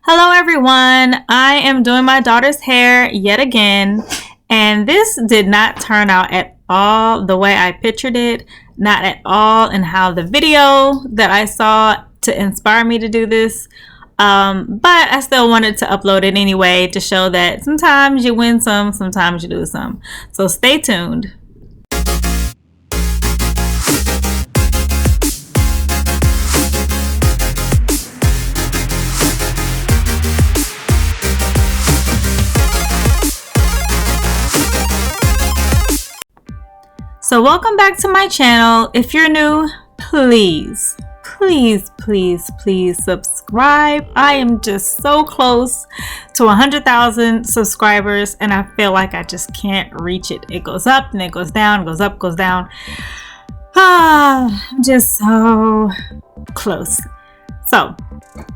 Hello everyone, I am doing my daughter's hair yet again, and this did not turn out at all the way I pictured it, not at all in how the video that I saw to inspire me to do this, but I still wanted to upload it anyway to show that sometimes you win some, sometimes you lose some, so stay tuned. So welcome back to my channel. If you're new, please subscribe. I am just so close to 100,000 subscribers and I feel like I just can't reach it. It goes up and it goes down, goes up, goes down. I'm just so close. So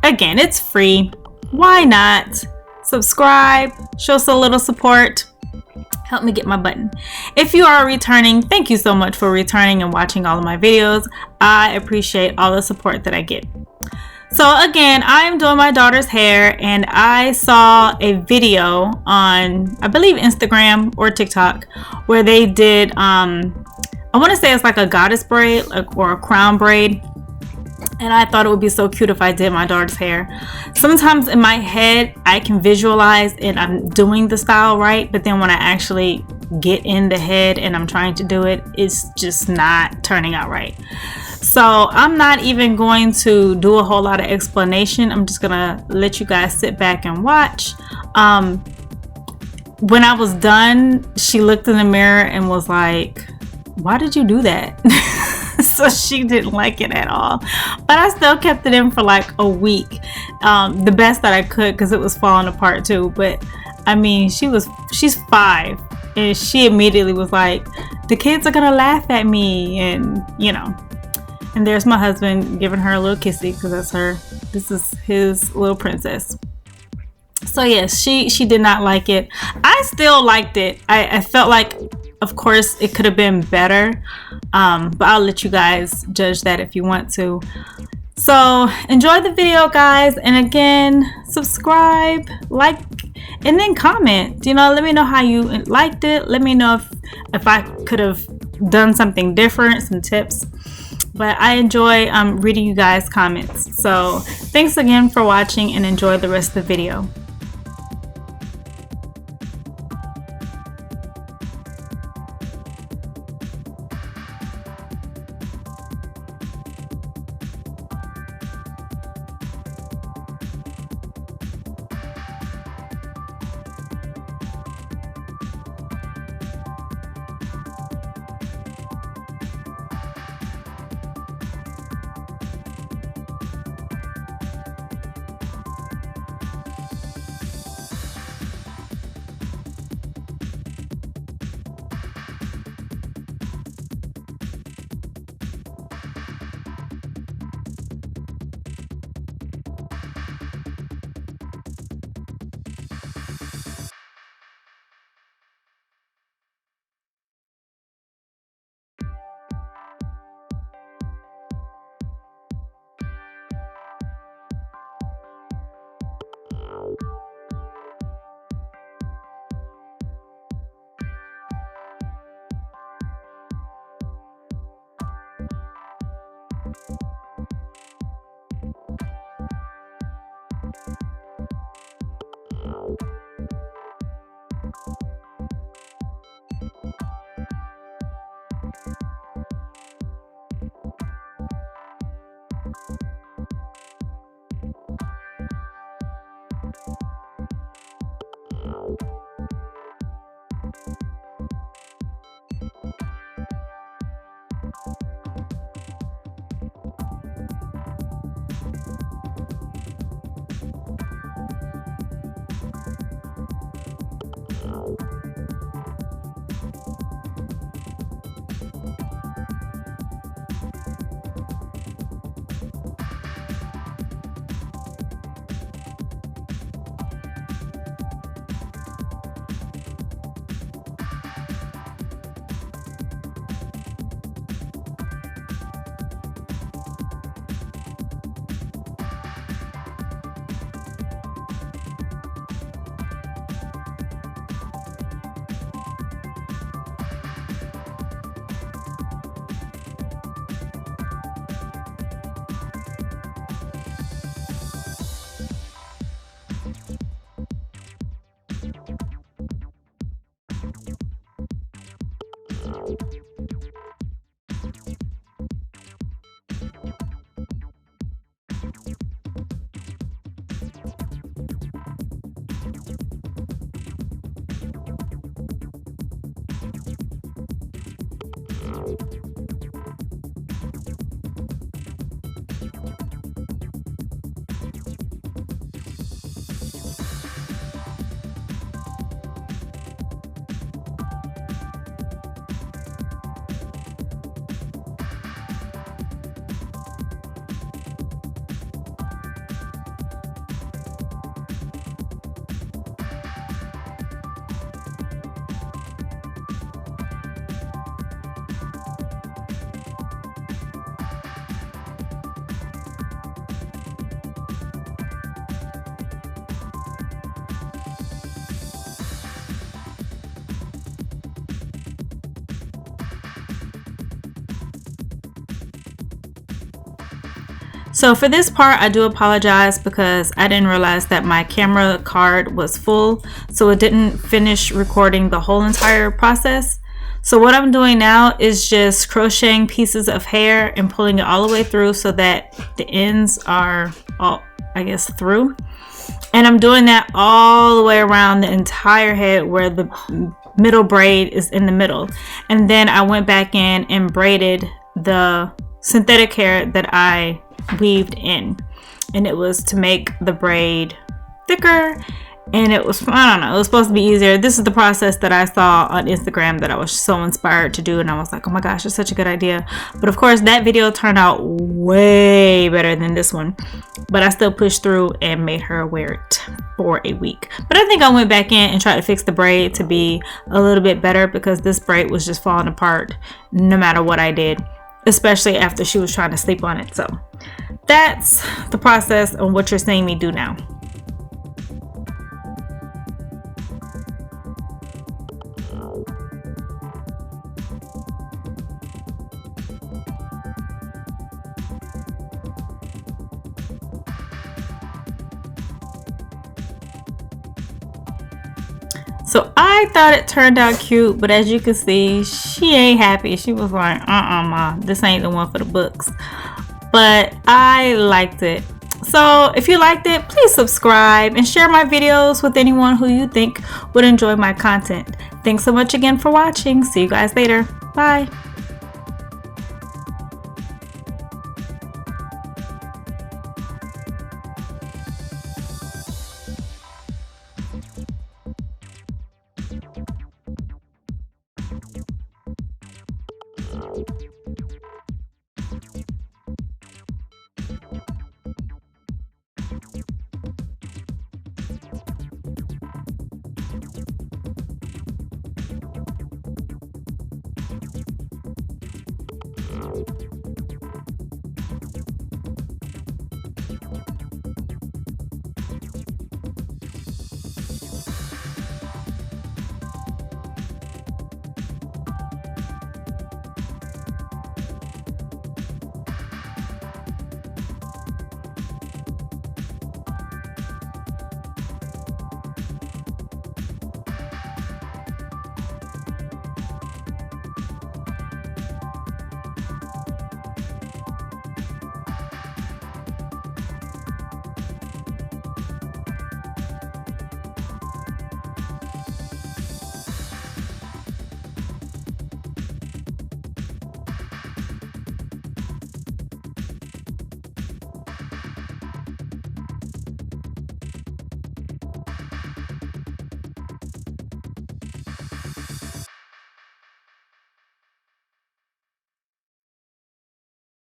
again, it's free. Why not subscribe? Show us a little support. Help me get my button. If you are returning, thank you so much for returning and watching all of my videos. I appreciate all the support that I get. So again, I am doing my daughter's hair and I saw a video on, I believe, Instagram or TikTok where they did, I want to say it's like a goddess braid or a crown braid. And I thought it would be so cute if I did my daughter's hair. Sometimes in my head, I can visualize and I'm doing the style right. But then when I actually get in the head and I'm trying to do it, it's just not turning out right. So I'm not even going to do a whole lot of explanation. I'm just going to let you guys sit back and watch. When I was done, she looked in the mirror and was like, "Why did you do that?" So she didn't like it at all, but I still kept it in for like a week, the best that I could, because it was falling apart too. But I mean, she's 5 and she immediately was like, "The kids are gonna laugh at me," and you know, and there's my husband giving her a little kissy because this is his little princess. So yes, she did not like it. I still liked it. I felt like, of course, it could have been better, but I'll let you guys judge that if you want to. So enjoy the video, guys, and again, subscribe, like, and then comment. You know, let me know how you liked it. Let me know if I could have done something different, some tips. But I enjoy reading you guys' comments. So thanks again for watching and enjoy the rest of the video. So for this part, I do apologize because I didn't realize that my camera card was full, so it didn't finish recording the whole entire process. So what I'm doing now is just crocheting pieces of hair and pulling it all the way through so that the ends are all, I guess, through. And I'm doing that all the way around the entire head where the middle braid is in the middle. And then I went back in and braided the synthetic hair that I weaved in, and it was to make the braid thicker, and it was, I don't know, it was supposed to be easier. This is the process that I saw on Instagram that I was so inspired to do, and I was like, oh my gosh, it's such a good idea. But of course that video turned out way better than this one, but I still pushed through and made her wear it for a week. But I think I went back in and tried to fix the braid to be a little bit better, because this braid was just falling apart no matter what I did, especially after she was trying to sleep on it. So that's the process of what you're seeing me do now. So I thought it turned out cute, but as you can see, she ain't happy. She was like, ma, this ain't the one for the books. But I liked it. So if you liked it, please subscribe and share my videos with anyone who you think would enjoy my content. Thanks so much again for watching. See you guys later. Bye.